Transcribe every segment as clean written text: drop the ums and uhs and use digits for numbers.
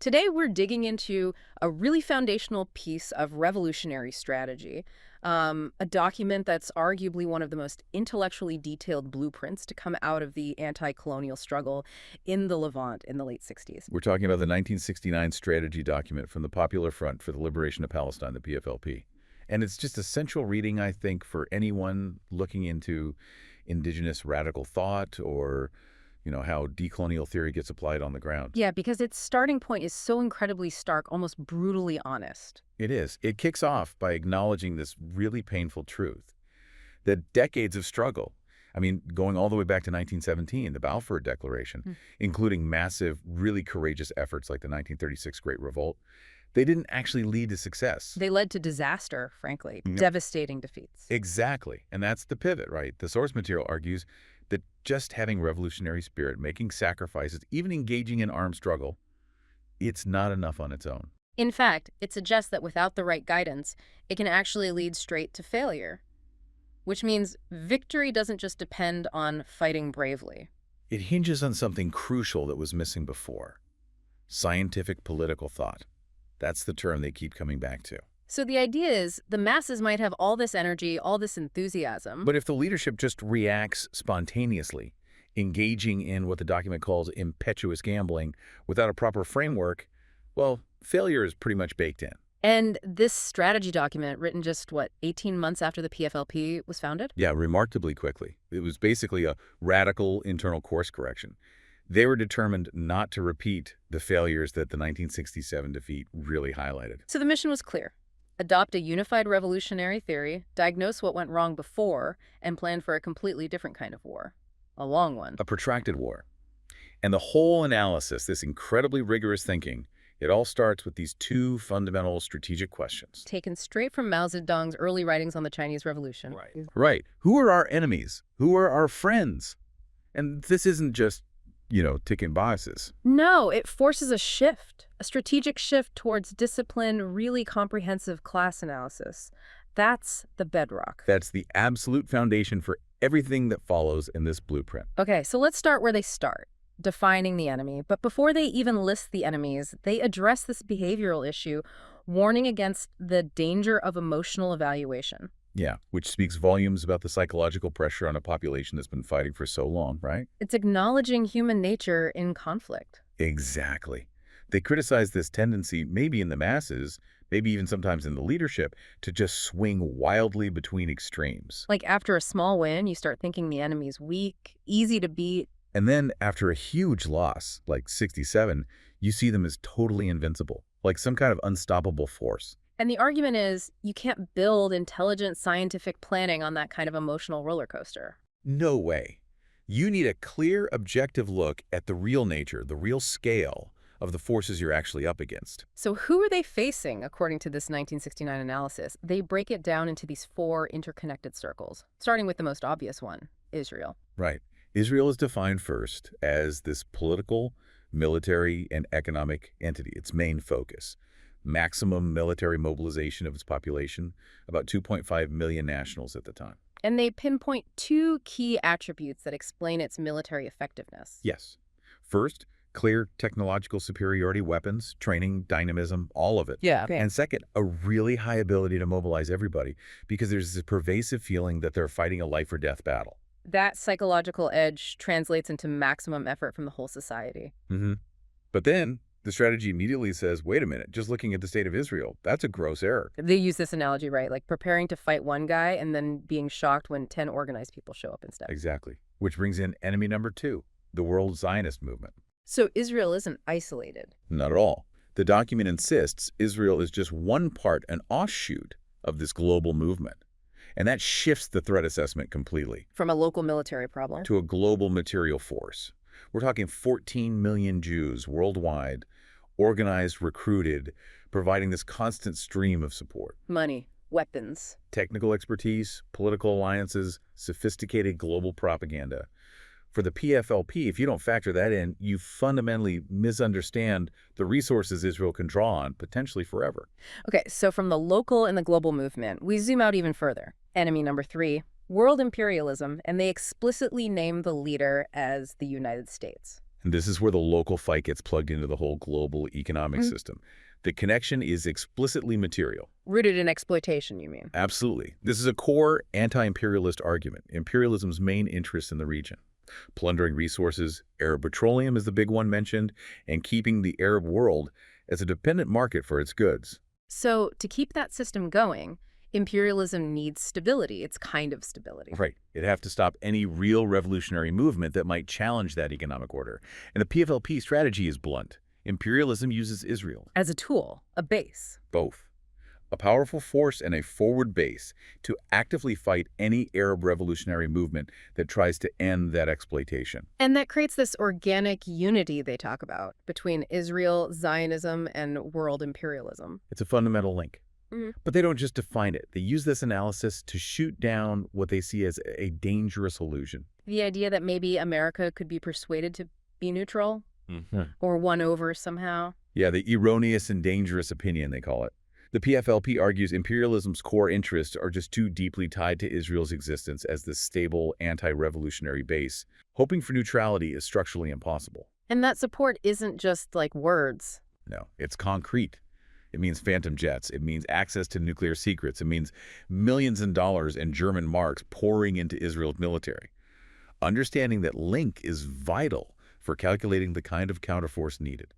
Today, we're digging into a really foundational piece of revolutionary strategy, a document that's arguably one of the most intellectually detailed blueprints to come out of the anti-colonial struggle in the Levant in the late 60s. We're talking about the 1969 strategy document from the Popular Front for the Liberation of Palestine, the PFLP. And it's just essential reading, I think, for anyone looking into indigenous radical thought or, how decolonial theory gets applied on the ground. Yeah, because its starting point is so incredibly stark, almost brutally honest. It is. It kicks off by acknowledging this really painful truth, that decades of struggle, going all the way back to 1917, the Balfour Declaration, including massive, really courageous efforts like the 1936 Great Revolt, they didn't actually lead to success. They led to disaster, frankly, devastating defeats. Exactly. And that's the pivot, right? The source material argues that just having revolutionary spirit, making sacrifices, even engaging in armed struggle, it's not enough on its own. In fact, it suggests that without the right guidance, it can actually lead straight to failure, which means victory doesn't just depend on fighting bravely. It hinges on something crucial that was missing before: scientific political thought. That's the term they keep coming back to. So the idea is the masses might have all this energy, all this enthusiasm. But if the leadership just reacts spontaneously, engaging in what the document calls impetuous gambling without a proper framework, well, failure is pretty much baked in. And this strategy document, written just, 18 months after the PFLP was founded? Yeah, remarkably quickly. It was basically a radical internal course correction. They were determined not to repeat the failures that the 1967 defeat really highlighted. So the mission was clear: adopt a unified revolutionary theory, diagnose what went wrong before, and plan for a completely different kind of war. A long one. A protracted war. And the whole analysis, this incredibly rigorous thinking, it all starts with these two fundamental strategic questions. Taken straight from Mao Zedong's early writings on the Chinese Revolution. Right. Who are our enemies? Who are our friends? And this isn't just, ticking boxes. No, it forces a shift, a strategic shift towards disciplined, really comprehensive class analysis. That's the bedrock. That's the absolute foundation for everything that follows in this blueprint. Okay, so let's start where they start, defining the enemy. But before they even list the enemies, they address this behavioral issue, warning against the danger of emotional evaluation. Yeah, which speaks volumes about the psychological pressure on a population that's been fighting for so long, right? It's acknowledging human nature in conflict. Exactly. They criticize this tendency, maybe in the masses, maybe even sometimes in the leadership, to just swing wildly between extremes. Like after a small win, you start thinking the enemy's weak, easy to beat. And then after a huge loss, like 67, you see them as totally invincible, like some kind of unstoppable force. And the argument is you can't build intelligent scientific planning on that kind of emotional roller coaster. No way. You need a clear, objective look at the real nature, the real scale of the forces you're actually up against. So who are they facing, according to this 1969 analysis? They break it down into these four interconnected circles, starting with the most obvious one, Israel. Right. Israel is defined first as this political, military, and economic entity, its main focus. Maximum military mobilization of its population, about 2.5 million nationals at the time. And they pinpoint two key attributes that explain its military effectiveness. Yes. First, clear technological superiority, weapons, training, dynamism, all of it. Yeah. Okay. And second, a really high ability to mobilize everybody, because there's this pervasive feeling that they're fighting a life or death battle. That psychological edge translates into maximum effort from the whole society. But then the strategy immediately says, wait a minute, just looking at the state of Israel, that's a gross error. They use this analogy, right? Like preparing to fight one guy and then being shocked when 10 organized people show up instead. Exactly. Which brings in enemy number two, the world Zionist movement. So Israel isn't isolated. Not at all. The document insists Israel is just one part, an offshoot of this global movement. And that shifts the threat assessment completely. From a local military problem to a global material force. We're talking 14 million Jews worldwide, organized, recruited, providing this constant stream of support. Money, weapons, technical expertise, political alliances, sophisticated global propaganda. For the PFLP, if you don't factor that in, you fundamentally misunderstand the resources Israel can draw on, potentially forever. Okay, so from the local and the global movement, we zoom out even further. Enemy number three, world imperialism, and they explicitly name the leader as the United States. And this is where the local fight gets plugged into the whole global economic system. The connection is explicitly material. Rooted in exploitation, you mean? Absolutely. This is a core anti-imperialist argument, imperialism's main interest in the region. Plundering resources, Arab petroleum is the big one mentioned, and keeping the Arab world as a dependent market for its goods. So to keep that system going, imperialism needs stability. It's kind of stability. Right. It'd have to stop any real revolutionary movement that might challenge that economic order. And the PFLP strategy is blunt. Imperialism uses Israel. As a tool, a base. Both. A powerful force and a forward base to actively fight any Arab revolutionary movement that tries to end that exploitation. And that creates this organic unity they talk about between Israel, Zionism, and world imperialism. It's a fundamental link. But they don't just define it. They use this analysis to shoot down what they see as a dangerous illusion. The idea that maybe America could be persuaded to be neutral or won over somehow. Yeah, the erroneous and dangerous opinion, they call it. The PFLP argues imperialism's core interests are just too deeply tied to Israel's existence as this stable, anti-revolutionary base. Hoping for neutrality is structurally impossible. And that support isn't just like words. No, it's concrete. It means phantom jets. It means access to nuclear secrets. It means millions of dollars and German marks pouring into Israel's military. Understanding that link is vital for calculating the kind of counterforce needed.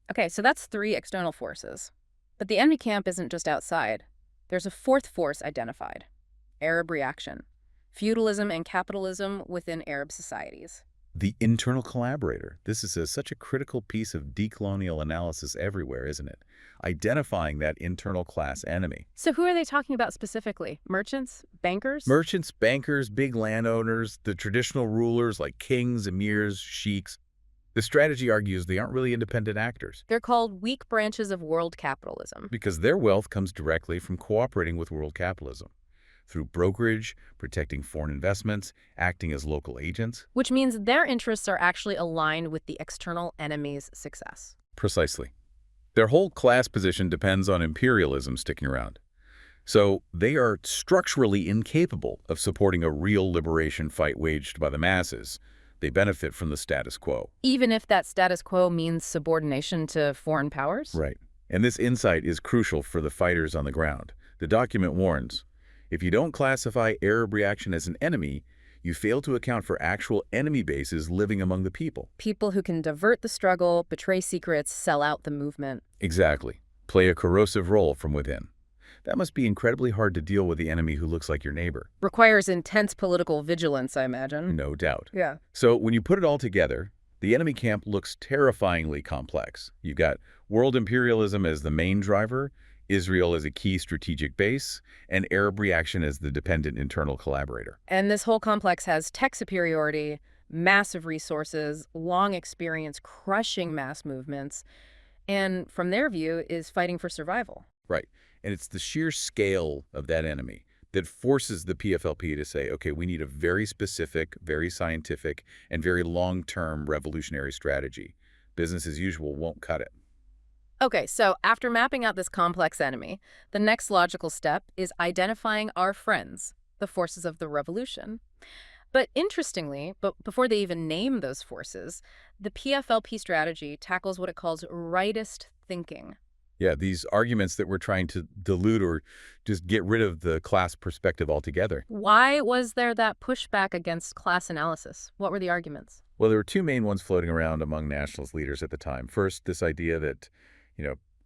Okay, so that's 3 external forces. But the enemy camp isn't just outside. There's a 4th force identified: Arab reaction, feudalism and capitalism within Arab societies. The internal collaborator. This is such a critical piece of decolonial analysis everywhere, isn't it? Identifying that internal class enemy. So who are they talking about specifically? Merchants? Bankers? Merchants, bankers, big landowners, the traditional rulers like kings, emirs, sheiks. The strategy argues they aren't really independent actors. They're called weak branches of world capitalism. Because their wealth comes directly from cooperating with world capitalism. Through brokerage, protecting foreign investments, acting as local agents. Which means their interests are actually aligned with the external enemy's success. Precisely. Their whole class position depends on imperialism sticking around. So they are structurally incapable of supporting a real liberation fight waged by the masses. They benefit from the status quo. Even if that status quo means subordination to foreign powers? Right. And this insight is crucial for the fighters on the ground. The document warns, if you don't classify Arab reaction as an enemy, you fail to account for actual enemy bases living among the people. People who can divert the struggle, betray secrets, sell out the movement. Exactly. Play a corrosive role from within. That must be incredibly hard to deal with the enemy who looks like your neighbor. Requires intense political vigilance, I imagine. No doubt. Yeah. So when you put it all together, the enemy camp looks terrifyingly complex. You've got world imperialism as the main driver, Israel as a key strategic base, and Arab reaction as the dependent internal collaborator. And this whole complex has tech superiority, massive resources, long experience crushing mass movements, and from their view is fighting for survival. Right. And it's the sheer scale of that enemy that forces the PFLP to say, okay, we need a very specific, very scientific, and very long-term revolutionary strategy. Business as usual won't cut it. Okay, so after mapping out this complex enemy, the next logical step is identifying our friends, the forces of the revolution. But interestingly, before they even name those forces, the PFLP strategy tackles what it calls rightist thinking. Yeah, these arguments that we're trying to dilute or just get rid of the class perspective altogether. Why was there that pushback against class analysis? What were the arguments? Well, there were 2 main ones floating around among nationalist leaders at the time. First, this idea that,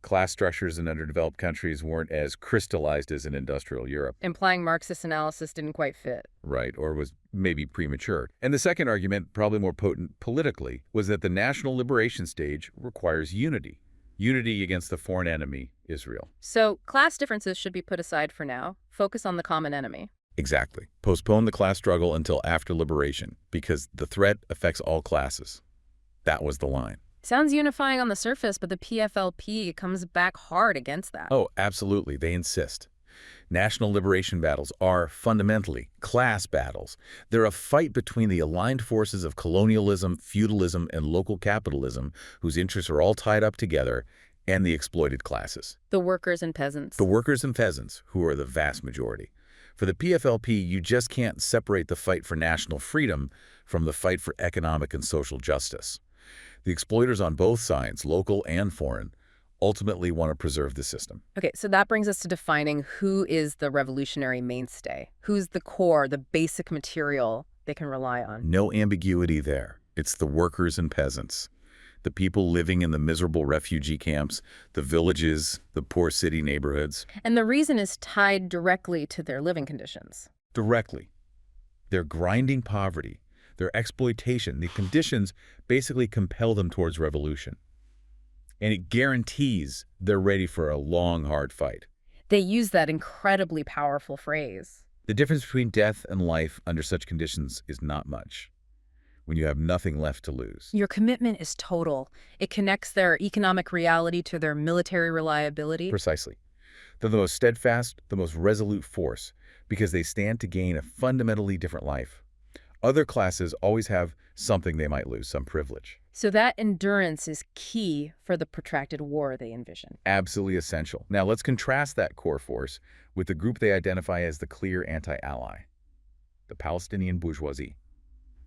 class structures in underdeveloped countries weren't as crystallized as in industrial Europe. Implying Marxist analysis didn't quite fit. Right, or was maybe premature. And the second argument, probably more potent politically, was that the national liberation stage requires unity. Unity against the foreign enemy, Israel. So class differences should be put aside for now. Focus on the common enemy. Exactly. Postpone the class struggle until after liberation, because the threat affects all classes. That was the line. Sounds unifying on the surface, but the PFLP comes back hard against that. Oh, absolutely. They insist. National liberation battles are fundamentally class battles. They're a fight between the aligned forces of colonialism, feudalism, and local capitalism, whose interests are all tied up together, and the exploited classes. The workers and peasants. The workers and peasants, who are the vast majority. For the PFLP, you just can't separate the fight for national freedom from the fight for economic and social justice. The exploiters on both sides, local and foreign, ultimately want to preserve the system. Okay, so that brings us to defining who is the revolutionary mainstay. Who's the core, the basic material they can rely on? No ambiguity there. It's the workers and peasants. The people living in the miserable refugee camps, the villages, the poor city neighborhoods. And the reason is tied directly to their living conditions. Directly. Their grinding poverty, their exploitation, the conditions basically compel them towards revolution. And it guarantees they're ready for a long, hard fight. They use that incredibly powerful phrase. The difference between death and life under such conditions is not much, when you have nothing left to lose. Your commitment is total. It connects their economic reality to their military reliability. Precisely. They're the most steadfast, the most resolute force, because they stand to gain a fundamentally different life. Other classes always have something they might lose, some privilege. So that endurance is key for the protracted war they envision. Absolutely essential. Now let's contrast that core force with the group they identify as the clear anti-ally, the Palestinian bourgeoisie,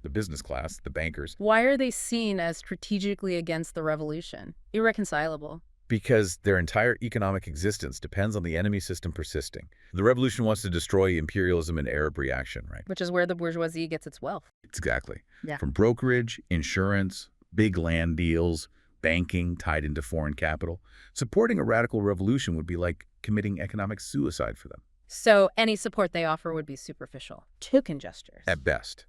the business class, the bankers. Why are they seen as strategically against the revolution? Irreconcilable. Because their entire economic existence depends on the enemy system persisting. The revolution wants to destroy imperialism and Arab reaction, right? Which is where the bourgeoisie gets its wealth. Exactly. Yeah. From brokerage, insurance, big land deals, banking tied into foreign capital. Supporting a radical revolution would be like committing economic suicide for them. So any support they offer would be superficial. Token gestures. At best.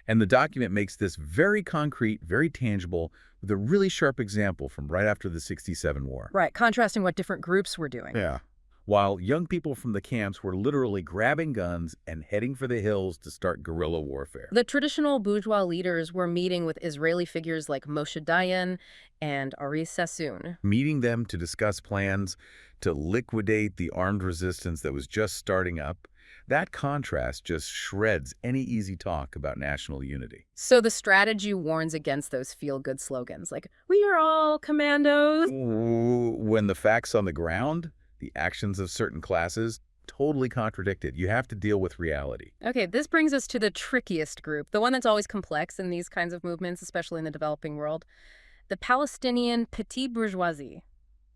And the document makes this very concrete, very tangible, with a really sharp example from right after the '67 war. Right, contrasting what different groups were doing. Yeah. While young people from the camps were literally grabbing guns and heading for the hills to start guerrilla warfare. The traditional bourgeois leaders were meeting with Israeli figures like Moshe Dayan and Ari Sassoon. Meeting them to discuss plans to liquidate the armed resistance that was just starting up. That contrast just shreds any easy talk about national unity. So the strategy warns against those feel-good slogans like, "We are all commandos." When the facts on the ground, the actions of certain classes, totally contradicted. You have to deal with reality. Okay, this brings us to the trickiest group, the one that's always complex in these kinds of movements, especially in the developing world, the Palestinian petite bourgeoisie,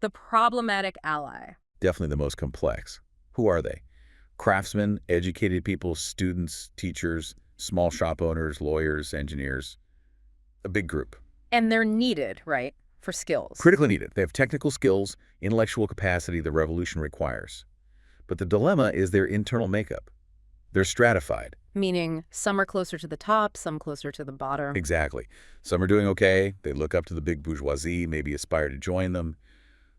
the problematic ally. Definitely the most complex. Who are they? Craftsmen, educated people, students, teachers, small shop owners, lawyers, engineers. A big group. And they're needed, right, for skills. Critically needed. They have technical skills, intellectual capacity the revolution requires. But the dilemma is their internal makeup. They're stratified. Meaning some are closer to the top, some closer to the bottom. Exactly. Some are doing okay. They look up to the big bourgeoisie, maybe aspire to join them.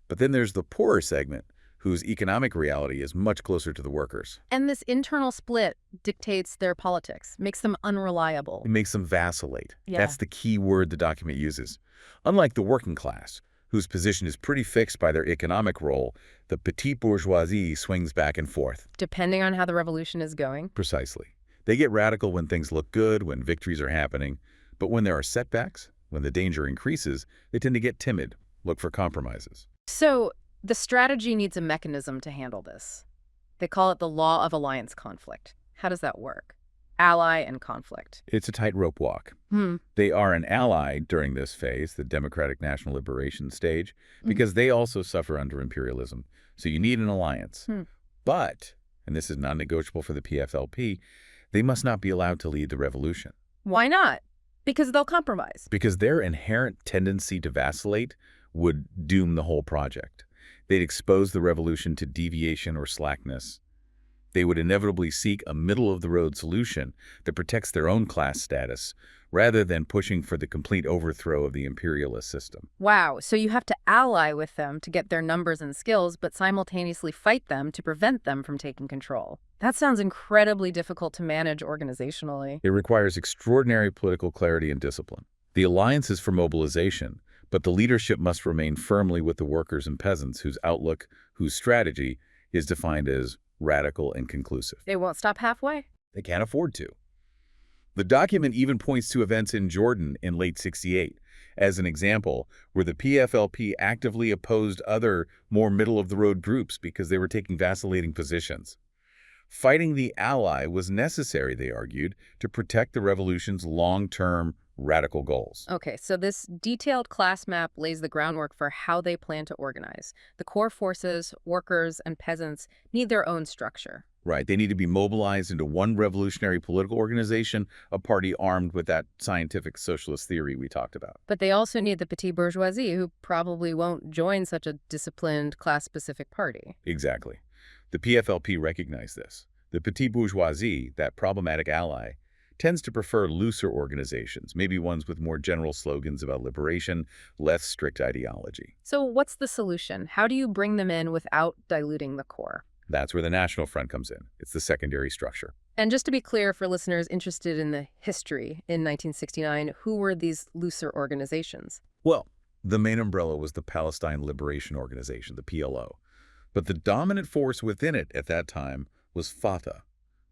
But then there's the poorer segment, whose economic reality is much closer to the workers. And this internal split dictates their politics, makes them unreliable. It makes them vacillate. Yeah. That's the key word the document uses. Unlike the working class, whose position is pretty fixed by their economic role, the petite bourgeoisie swings back and forth. Depending on how the revolution is going. Precisely. They get radical when things look good, when victories are happening. But when there are setbacks, when the danger increases, they tend to get timid, look for compromises. So the strategy needs a mechanism to handle this. They call it the law of alliance conflict. How does that work? Ally and conflict. It's a tightrope walk. They are an ally during this phase, the Democratic National Liberation stage, because they also suffer under imperialism. So you need an alliance. But, and this is non-negotiable for the PFLP, they must not be allowed to lead the revolution. Why not? Because they'll compromise. Because their inherent tendency to vacillate would doom the whole project. They'd expose the revolution to deviation or slackness. They would inevitably seek a middle-of-the-road solution that protects their own class status, rather than pushing for the complete overthrow of the imperialist system. Wow, so you have to ally with them to get their numbers and skills, but simultaneously fight them to prevent them from taking control. That sounds incredibly difficult to manage organizationally. It requires extraordinary political clarity and discipline. The alliance is for mobilization, but the leadership must remain firmly with the workers and peasants whose outlook, whose strategy, is defined as radical and conclusive. They won't stop halfway? They can't afford to. The document even points to events in Jordan in late '68 as an example where the PFLP actively opposed other, more middle-of-the-road groups because they were taking vacillating positions. Fighting the ally was necessary, they argued, to protect the revolution's long-term radical goals. Okay, so this detailed class map lays the groundwork for how they plan to organize. The core forces, workers, and peasants need their own structure. Right. They need to be mobilized into one revolutionary political organization, a party armed with that scientific socialist theory we talked about. But they also need the petite bourgeoisie, who probably won't join such a disciplined, class-specific party. Exactly. The PFLP recognized this. The petite bourgeoisie, that problematic ally, tends to prefer looser organizations, maybe ones with more general slogans about liberation, less strict ideology. So what's the solution? How do you bring them in without diluting the core? That's where the National Front comes in. It's the secondary structure. And just to be clear for listeners interested in the history, in 1969, who were these looser organizations? Well, the main umbrella was the Palestine Liberation Organization, the PLO. But the dominant force within it at that time was Fatah,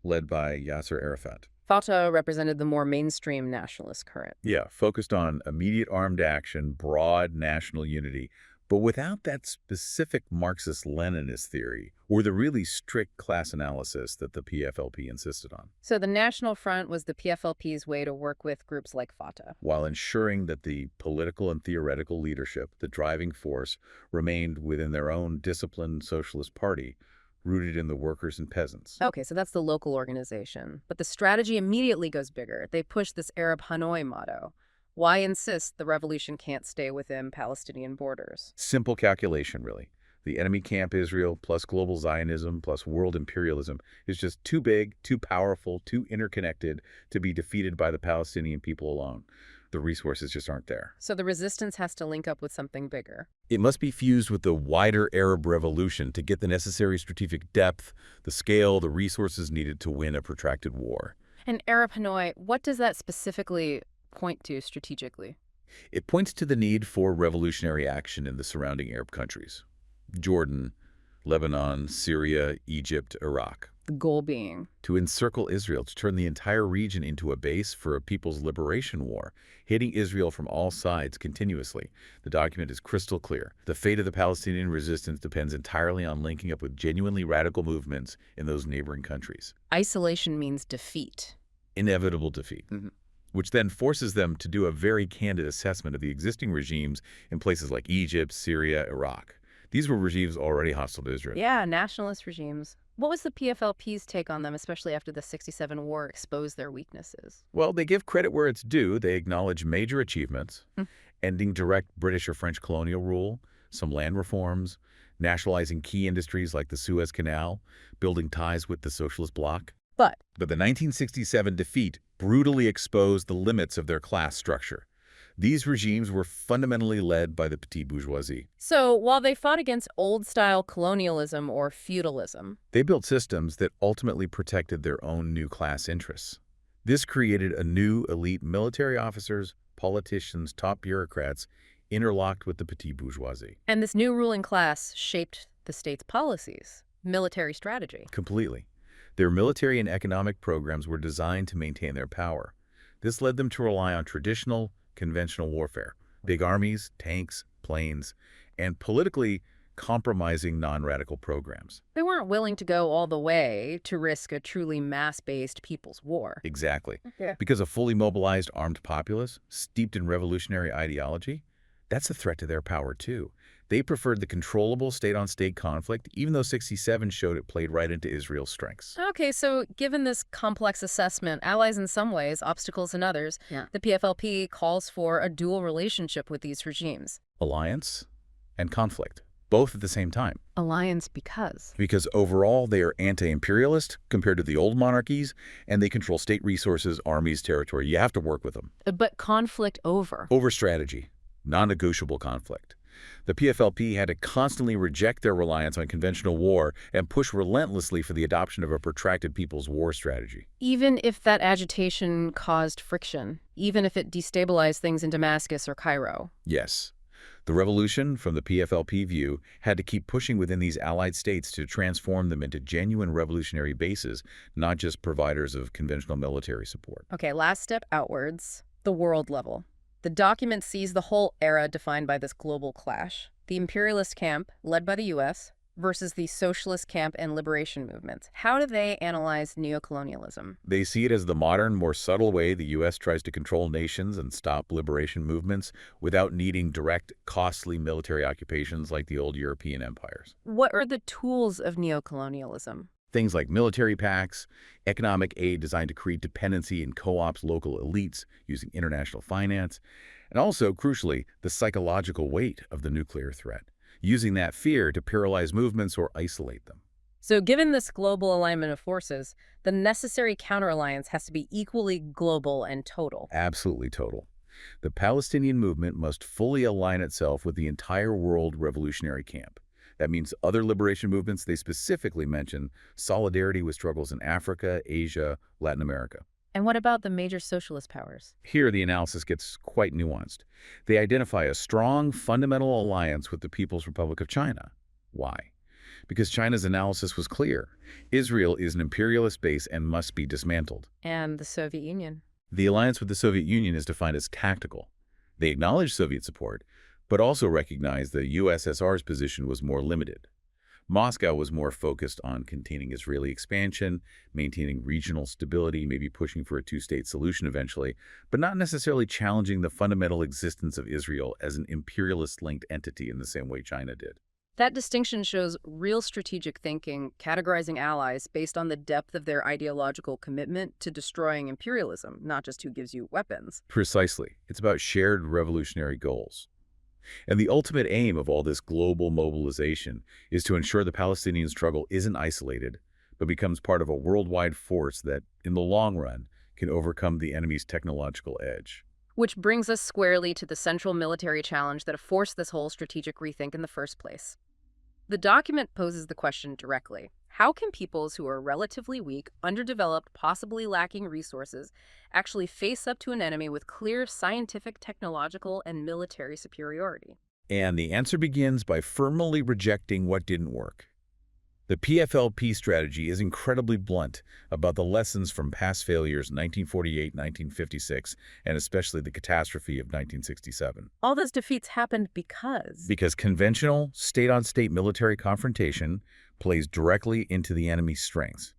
led by Yasser Arafat. Fatah represented the more mainstream nationalist current. Yeah, focused on immediate armed action, broad national unity, but without that specific Marxist-Leninist theory or the really strict class analysis that the PFLP insisted on, So the National Front was the PFLP's way to work with groups like Fatah. while ensuring that the political and theoretical leadership, the driving force, remained within their own disciplined socialist party, rooted in the workers and peasants. Okay, so that's the local organization. But the strategy immediately goes bigger. They push this Arab Hanoi motto. Why insist the revolution can't stay within Palestinian borders? Simple calculation, really. The enemy camp Israel plus global Zionism plus world imperialism is just too big, too powerful, too interconnected to be defeated by the Palestinian people alone. The resources just aren't there. So the resistance has to link up with something bigger. It must be fused with the wider Arab revolution to get the necessary strategic depth, the scale, the resources needed to win a protracted war. And Arab Hanoi, what does that specifically point to strategically? It points to the need for revolutionary action in the surrounding Arab countries. Jordan, Lebanon, Syria, Egypt, Iraq. The goal being? To encircle Israel, to turn the entire region into a base for a people's liberation war, hitting Israel from all sides continuously. The document is crystal clear. The fate of the Palestinian resistance depends entirely on linking up with genuinely radical movements in those neighboring countries. Isolation means defeat. Inevitable defeat. Which then forces them to do a very candid assessment of the existing regimes in places like Egypt, Syria, Iraq. These were regimes already hostile to Israel. Yeah, nationalist regimes. What was the PFLP's take on them, especially after the '67 war exposed their weaknesses? Well, they give credit where it's due. They acknowledge major achievements, ending direct British or French colonial rule, some land reforms, nationalizing key industries like the Suez Canal, building ties with the socialist bloc. But the 1967 defeat brutally exposed the limits of their class structure. These regimes were fundamentally led by the petite bourgeoisie. so while they fought against old-style colonialism or feudalism, They built systems that ultimately protected their own new class interests. This created a new elite military officers, politicians, top bureaucrats, interlocked with the petite bourgeoisie. and this new ruling class shaped the state's policies, military strategy. Completely. Their military and economic programs were designed to maintain their power. This led them to rely on traditional, conventional warfare, big armies, tanks, planes, and politically compromising non-radical programs. They weren't willing to go all the way to risk a truly mass-based people's war. Exactly. Yeah. Because a fully mobilized armed populace, steeped in revolutionary ideology, that's a threat to their power too. They preferred the controllable state-on-state conflict, even though '67 showed it played right into Israel's strengths. Okay, so given this complex assessment, allies in some ways, obstacles in others, the PFLP calls for a dual relationship with these regimes. Alliance and conflict, both at the same time. Alliance because? Because overall, they are anti-imperialist compared to the old monarchies, and they control state resources, armies, territory. You have to work with them. But conflict over? Over strategy, non-negotiable conflict. The PFLP had to constantly reject their reliance on conventional war and push relentlessly for the adoption of a protracted people's war strategy. Even if that agitation caused friction, even if it destabilized things in Damascus or Cairo. Yes. The revolution, from the PFLP view, had to keep pushing within these allied states to transform them into genuine revolutionary bases, not just providers of conventional military support. Okay, last step outwards, the world level. The document sees the whole era defined by this global clash. The imperialist camp, led by the U.S., versus the socialist camp and liberation movements. How do they analyze neocolonialism? They see it as the modern, more subtle way the U.S. tries to control nations and stop liberation movements without needing direct, costly military occupations like the old European empires. What are the tools of neocolonialism? Things like military pacts, economic aid designed to create dependency and co-ops local elites using international finance, and also, crucially, the psychological weight of the nuclear threat, using that fear to paralyze movements or isolate them. So given this global alignment of forces, the necessary counter-alliance has to be equally global and total. Absolutely total. The Palestinian movement must fully align itself with the entire world revolutionary camp. That means other liberation movements. They specifically mention solidarity with struggles in Africa, Asia, Latin America. And what about the major socialist powers? Here, the analysis gets quite nuanced. They identify a strong, fundamental alliance with the People's Republic of China. Why? Because China's analysis was clear. Israel is an imperialist base and must be dismantled. And the Soviet Union? The alliance with the Soviet Union is defined as tactical. They acknowledge Soviet support, but also recognize the USSR's position was more limited. Moscow was more focused on containing Israeli expansion, maintaining regional stability, maybe pushing for a two-state solution eventually, but not necessarily challenging the fundamental existence of Israel as an imperialist-linked entity in the same way China did. That distinction shows real strategic thinking, categorizing allies based on the depth of their ideological commitment to destroying imperialism, not just who gives you weapons. Precisely. It's about shared revolutionary goals. And the ultimate aim of all this global mobilization is to ensure the Palestinian struggle isn't isolated, but becomes part of a worldwide force that, in the long run, can overcome the enemy's technological edge. Which brings us squarely to the central military challenge that forced this whole strategic rethink in the first place. The document poses the question directly. How can peoples who are relatively weak, underdeveloped, possibly lacking resources, actually face up to an enemy with clear scientific, technological, and military superiority? And the answer begins by firmly rejecting what didn't work. The PFLP strategy is incredibly blunt about the lessons from past failures in 1948, 1956, and especially the catastrophe of 1967. All those defeats happened because Conventional, state-on-state military confrontation plays directly into the enemy's strengths.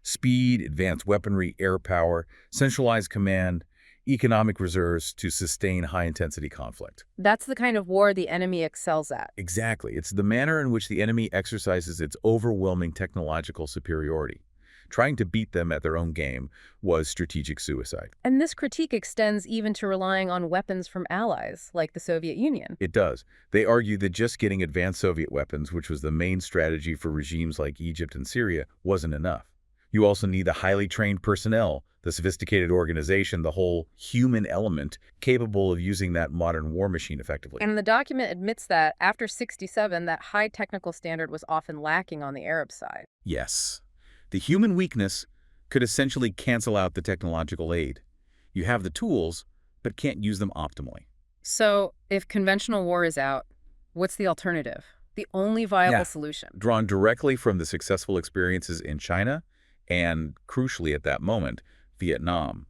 Speed, advanced weaponry, air power, centralized command, economic reserves to sustain high-intensity conflict. That's the kind of war the enemy excels at. Exactly. It's the manner in which the enemy exercises its overwhelming technological superiority. Trying to beat them at their own game was strategic suicide. And this critique extends even to relying on weapons from allies, like the Soviet Union. It does. They argue that just getting advanced Soviet weapons, which was the main strategy for regimes like Egypt and Syria, wasn't enough. You also need the highly trained personnel, the sophisticated organization, the whole human element capable of using that modern war machine effectively. And the document admits that after '67, that high technical standard was often lacking on the Arab side. Yes. The human weakness could essentially cancel out the technological aid. You have the tools, but can't use them optimally. So, if conventional war is out, what's the alternative? The only viable solution? Drawn directly from the successful experiences in China and, crucially at that moment, Vietnam,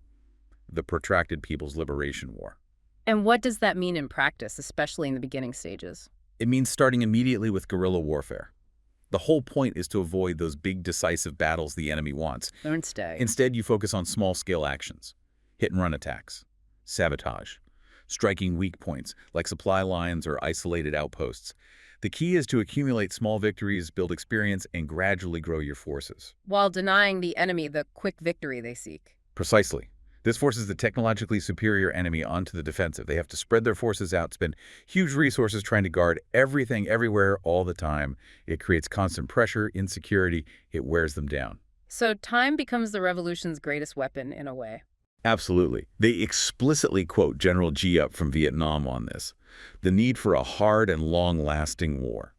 the protracted People's Liberation War. And what does that mean in practice, especially in the beginning stages? It means starting immediately with guerrilla warfare. The whole point is to avoid those big decisive battles the enemy wants. Learn stay. Instead, you focus on small-scale actions, hit-and-run attacks, sabotage, striking weak points like supply lines or isolated outposts. The key is to accumulate small victories, build experience, and gradually grow your forces. While denying the enemy the quick victory they seek. Precisely. This forces the technologically superior enemy onto the defensive. They have to spread their forces out, spend huge resources trying to guard everything, everywhere, all the time. It creates constant pressure, insecurity. It wears them down. So time becomes the revolution's greatest weapon in a way. Absolutely. They explicitly quote General G up from Vietnam on this. The need for a hard and long-lasting war.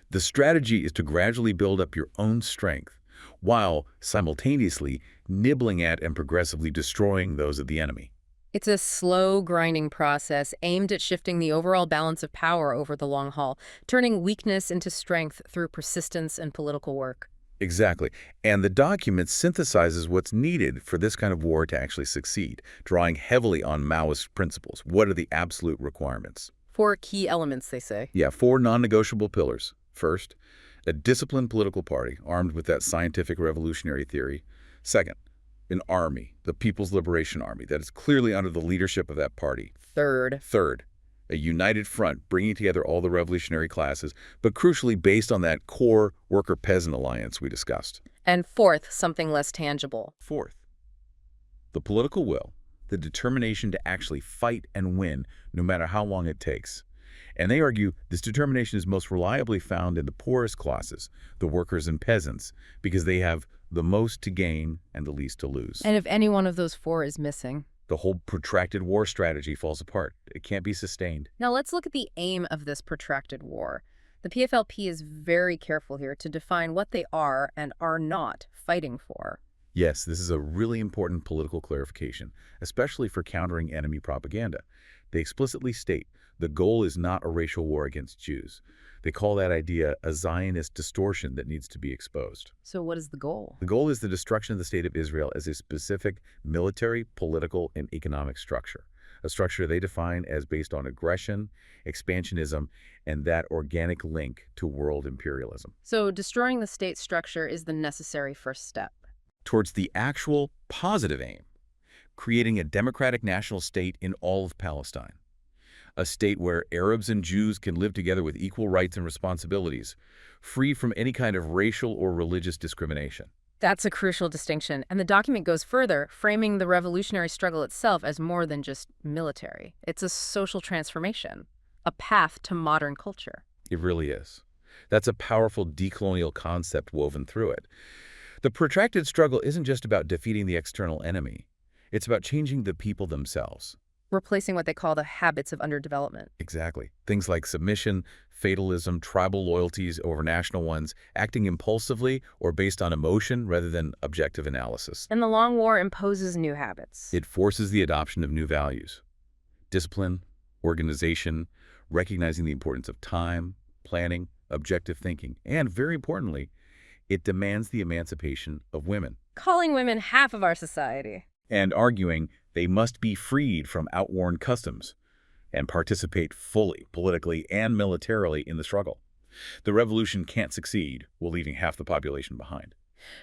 The strategy is to gradually build up your own strength, while simultaneously nibbling at and progressively destroying those of the enemy. It's a slow, grinding process aimed at shifting the overall balance of power over the long haul, turning weakness into strength through persistence and political work. Exactly. And the document synthesizes what's needed for this kind of war to actually succeed, drawing heavily on Maoist principles. What are the absolute requirements? 4 key elements, they say. Yeah, 4 non-negotiable pillars. First, A disciplined political party armed with that scientific revolutionary theory. Second, an army, the People's Liberation Army, that is clearly under the leadership of that party. Third. Third, a united front bringing together all the revolutionary classes, but crucially based on that core worker-peasant alliance we discussed. And fourth, something less tangible. Fourth, the political will, the determination to actually fight and win no matter how long it takes. And they argue this determination is most reliably found in the poorest classes, the workers and peasants, because they have the most to gain and the least to lose. And if any one of those four is missing, the whole protracted war strategy falls apart. It can't be sustained. Now let's look at the aim of this protracted war. The PFLP is very careful here to define what they are and are not fighting for. Yes, this is a really important political clarification, especially for countering enemy propaganda. They explicitly state the goal is not a racial war against Jews. They call that idea a Zionist distortion that needs to be exposed. So what is the goal? The goal is the destruction of the state of Israel as a specific military, political, and economic structure, a structure they define as based on aggression, expansionism, and that organic link to world imperialism. So destroying the state structure is the necessary first step towards the actual positive aim, creating a democratic national state in all of Palestine. A state where Arabs and Jews can live together with equal rights and responsibilities, free from any kind of racial or religious discrimination. That's a crucial distinction, and the document goes further, framing the revolutionary struggle itself as more than just military. It's a social transformation, a path to modern culture. It really is. That's a powerful decolonial concept woven through it. The protracted struggle isn't just about defeating the external enemy. It's about changing the people themselves. Replacing what they call the habits of underdevelopment. Exactly. Things like submission, fatalism, tribal loyalties over national ones, acting impulsively or based on emotion rather than objective analysis. And the long war imposes new habits. It forces the adoption of new values. Discipline, organization, recognizing the importance of time, planning, objective thinking, and, very importantly, it demands the emancipation of women. Calling women half of our society. And arguing they must be freed from outworn customs and participate fully, politically and militarily, in the struggle. The revolution can't succeed while leaving half the population behind.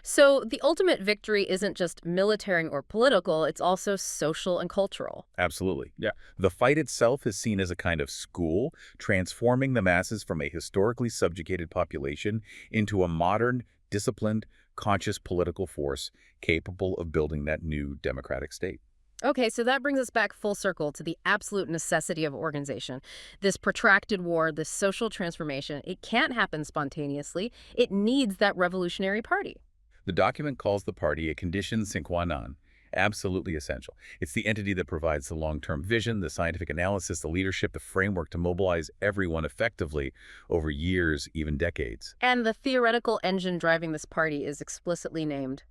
So the ultimate victory isn't just military or political, it's also social and cultural. Absolutely. Yeah. The fight itself is seen as a kind of school, transforming the masses from a historically subjugated population into a modern, disciplined, conscious political force capable of building that new democratic state. Okay, so that brings us back full circle to the absolute necessity of organization. This protracted war, this social transformation, it can't happen spontaneously. It needs that revolutionary party. The document calls the party a condition sine qua non, absolutely essential. It's the entity that provides the long-term vision, the scientific analysis, the leadership, the framework to mobilize everyone effectively over years, even decades. And the theoretical engine driving this party is explicitly named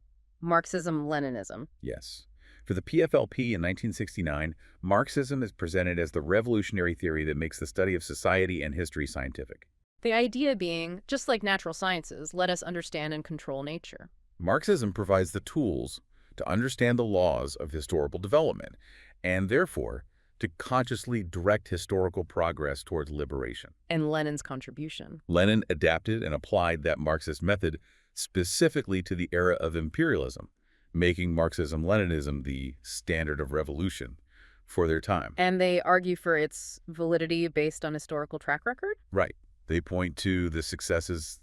Marxism-Leninism. Yes. For the PFLP in 1969, Marxism is presented as the revolutionary theory that makes the study of society and history scientific. The idea being, just like natural sciences, let us understand and control nature. Marxism provides the tools to understand the laws of historical development and, therefore, to consciously direct historical progress towards liberation. And Lenin's contribution. Lenin adapted and applied that Marxist method specifically to the era of imperialism, making Marxism-Leninism the standard of revolution for their time. And they argue for its validity based on historical track record? Right. They point to the successes,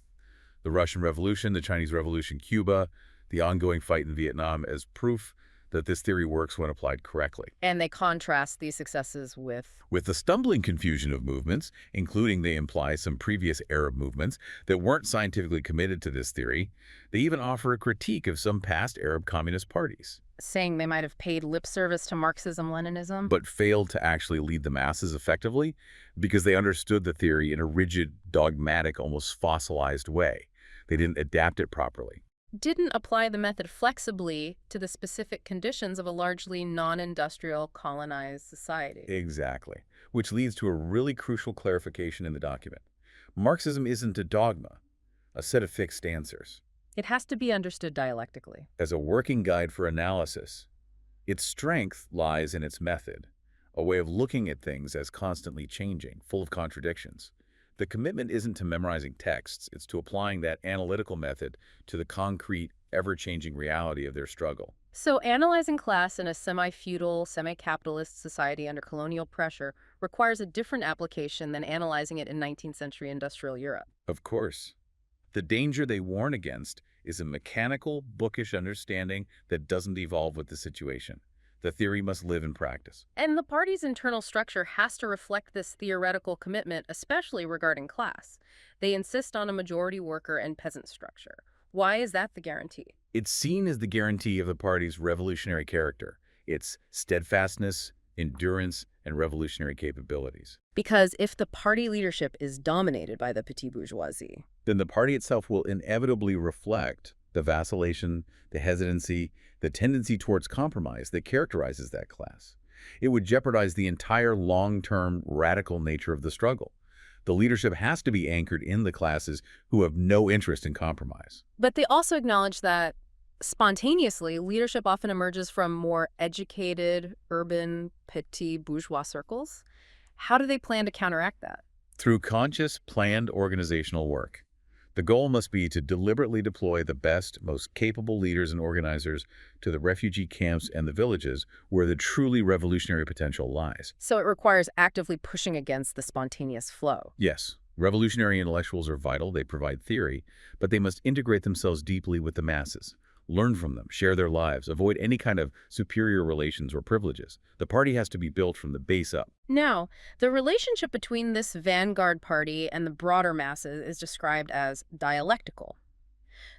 the Russian Revolution, the Chinese Revolution, Cuba, the ongoing fight in Vietnam as proof that this theory works when applied correctly. And they contrast these successes with the stumbling confusion of movements, including they imply some previous Arab movements that weren't scientifically committed to this theory. They even offer a critique of some past Arab communist parties, saying they might have paid lip service to Marxism-Leninism. but failed to actually lead the masses effectively because they understood the theory in a rigid, dogmatic, almost fossilized way. They didn't adapt it properly. Didn't apply the method flexibly to the specific conditions of a largely non-industrial colonized society. Exactly, which leads to a really crucial clarification in the document. Marxism isn't a dogma, a set of fixed answers. It has to be understood dialectically. As a working guide for analysis, its strength lies in its method, a way of looking at things as constantly changing, full of contradictions. The commitment isn't to memorizing texts, it's to applying that analytical method to the concrete, ever-changing reality of their struggle. So analyzing class in a semi-feudal, semi-capitalist society under colonial pressure requires a different application than analyzing it in 19th century industrial Europe. Of course. The danger they warn against is a mechanical, bookish understanding that doesn't evolve with the situation. The theory must live in practice. And the party's internal structure has to reflect this theoretical commitment, especially regarding class. They insist on a majority worker and peasant structure. Why is that the guarantee? It's seen as the guarantee of the party's revolutionary character, its steadfastness, endurance, and revolutionary capabilities. Because if the party leadership is dominated by the petit bourgeoisie, Then the party itself will inevitably reflect the vacillation, the hesitancy, the tendency towards compromise that characterizes that class. It would jeopardize the entire long-term radical nature of the struggle. The leadership has to be anchored in the classes who have no interest in compromise. but they also acknowledge that spontaneously, leadership often emerges from more educated, urban, petit bourgeois circles. How do they plan to counteract that? Through conscious, planned organizational work. The goal must be to deliberately deploy the best, most capable leaders and organizers to the refugee camps and the villages where the truly revolutionary potential lies. So it requires actively pushing against the spontaneous flow. Yes, revolutionary intellectuals are vital, they provide theory, but they must integrate themselves deeply with the masses. Learn from them, share their lives, avoid any kind of superior relations or privileges. The party has to be built from the base up. Now, the relationship between this vanguard party and the broader masses is described as dialectical.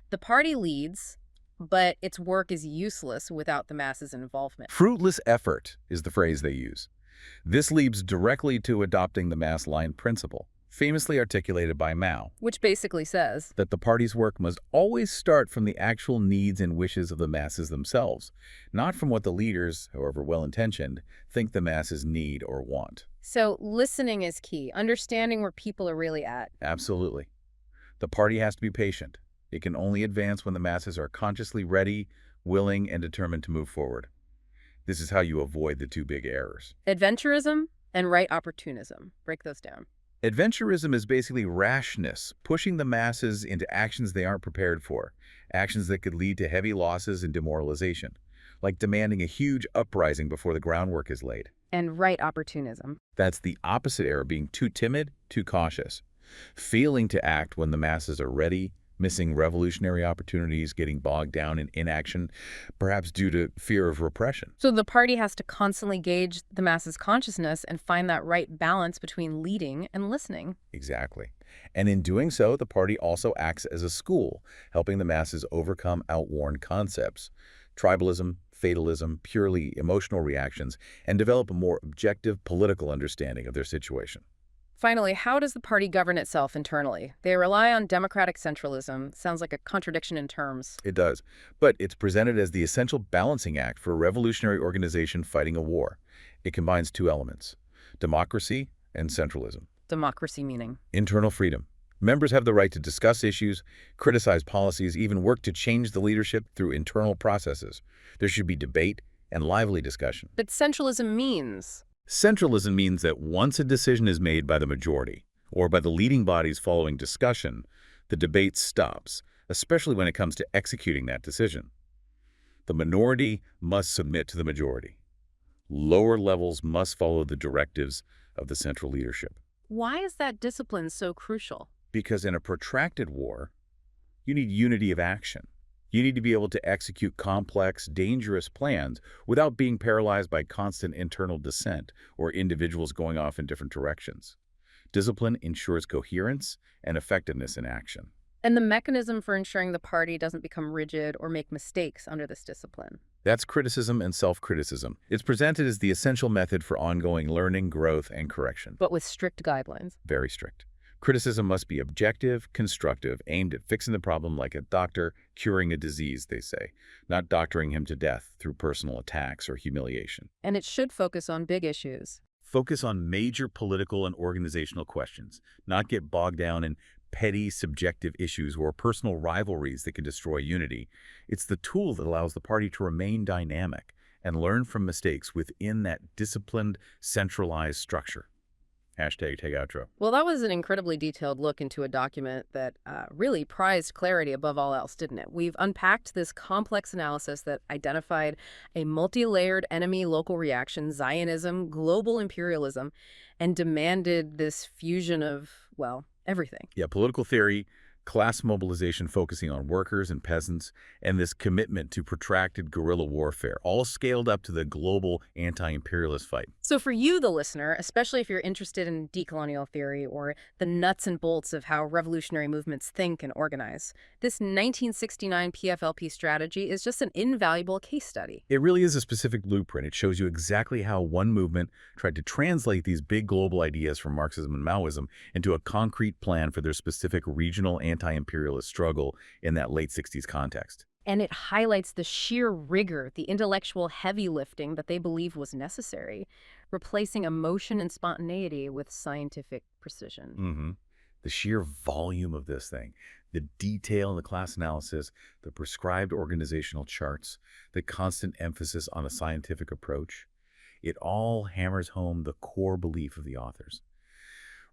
The party leads, but its work is useless without the masses' involvement. Fruitless effort is the phrase they use. This leads directly to adopting the mass line principle, famously articulated by Mao, Which basically says, that the party's work must always start from the actual needs and wishes of the masses themselves, not from what the leaders, however well-intentioned, think the masses need or want. so listening is key, understanding where people are really at. Absolutely. The party has to be patient. It can only advance when the masses are consciously ready, willing, and determined to move forward. This is how you avoid the two big errors. Adventurism and right opportunism. Break those down. Adventurism is basically rashness, pushing the masses into actions they aren't prepared for, actions that could lead to heavy losses and demoralization, like demanding a huge uprising before the groundwork is laid. And right opportunism. That's the opposite error, being too timid, too cautious, failing to act when the masses are ready, missing revolutionary opportunities, getting bogged down in inaction, perhaps due to fear of repression. So the party has to constantly gauge the masses' consciousness and find that right balance between leading and listening. Exactly. And in doing so, the party also acts as a school, helping the masses overcome outworn concepts, tribalism, fatalism, purely emotional reactions, and develop a more objective political understanding of their situation. Finally, how does the party govern itself internally? They rely on democratic centralism. Sounds like a contradiction in terms. It does, but it's presented as the essential balancing act for a revolutionary organization fighting a war. It combines two elements, democracy and centralism. Democracy meaning. Internal freedom. Members have the right to discuss issues, criticize policies, even work to change the leadership through internal processes. There should be debate and lively discussion. But centralism means. Centralism means that once a decision is made by the majority, or by the leading bodies following discussion, the debate stops, especially when it comes to executing that decision. The minority must submit to the majority. Lower levels must follow the directives of the central leadership. Why is that discipline so crucial? Because in a protracted war, you need unity of action. You need to be able to execute complex, dangerous plans without being paralyzed by constant internal dissent or individuals going off in different directions. Discipline ensures coherence and effectiveness in action. And the mechanism for ensuring the party doesn't become rigid or make mistakes under this discipline. That's criticism and self-criticism. It's presented as the essential method for ongoing learning, growth, and correction. But with strict guidelines. Very strict. Criticism must be objective, constructive, aimed at fixing the problem like a doctor curing a disease, they say, not doctoring him to death through personal attacks or humiliation. And it should focus on big issues. Focus on major political and organizational questions, not get bogged down in petty, subjective issues or personal rivalries that can destroy unity. It's the tool that allows the party to remain dynamic and learn from mistakes within that disciplined, centralized structure. Hashtag take outro. Well, that was an incredibly detailed look into a document that really prized clarity above all else, didn't it? We've unpacked this complex analysis that identified a multi-layered enemy local reaction, Zionism, global imperialism, and demanded this fusion of, well, everything. Yeah, political theory, class mobilization focusing on workers and peasants, and this commitment to protracted guerrilla warfare, all scaled up to the global anti-imperialist fight. So for you, the listener, especially if you're interested in decolonial theory or the nuts and bolts of how revolutionary movements think and organize, this 1969 PFLP strategy is just an invaluable case study. It really is a specific blueprint. It shows you exactly how one movement tried to translate these big global ideas from Marxism and Maoism into a concrete plan for their specific regional anti-imperialist struggle in that late 60s context. And it highlights the sheer rigor, the intellectual heavy lifting that they believe was necessary, replacing emotion and spontaneity with scientific precision. The sheer volume of this thing, the detail in the class analysis, the prescribed organizational charts, the constant emphasis on a scientific approach, it all hammers home the core belief of the authors.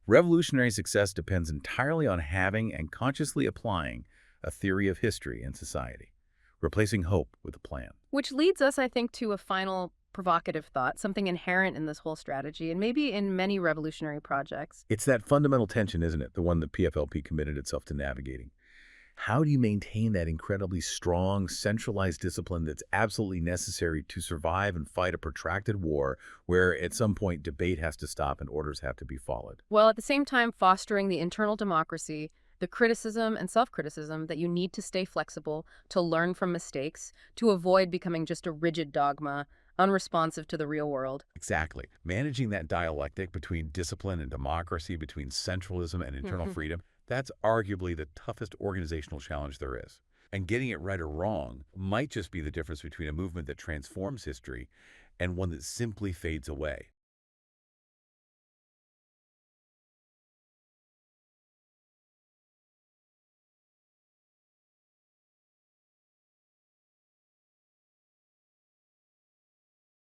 Revolutionary success depends entirely on having and consciously applying a theory of history and society, replacing hope with a plan. Which leads us, I think, to a final provocative thought, something inherent in this whole strategy, and maybe in many revolutionary projects. It's that fundamental tension, isn't it? The one that PFLP committed itself to navigating. How do you maintain that incredibly strong, centralized discipline that's absolutely necessary to survive and fight a protracted war where at some point debate has to stop and orders have to be followed? While at the same time fostering the internal democracy, the criticism and self-criticism that you need to stay flexible, to learn from mistakes, to avoid becoming just a rigid dogma, unresponsive to the real world. Exactly. Managing that dialectic between discipline and democracy, between centralism and internal freedom, that's arguably the toughest organizational challenge there is. And getting it right or wrong might just be the difference between a movement that transforms history and one that simply fades away.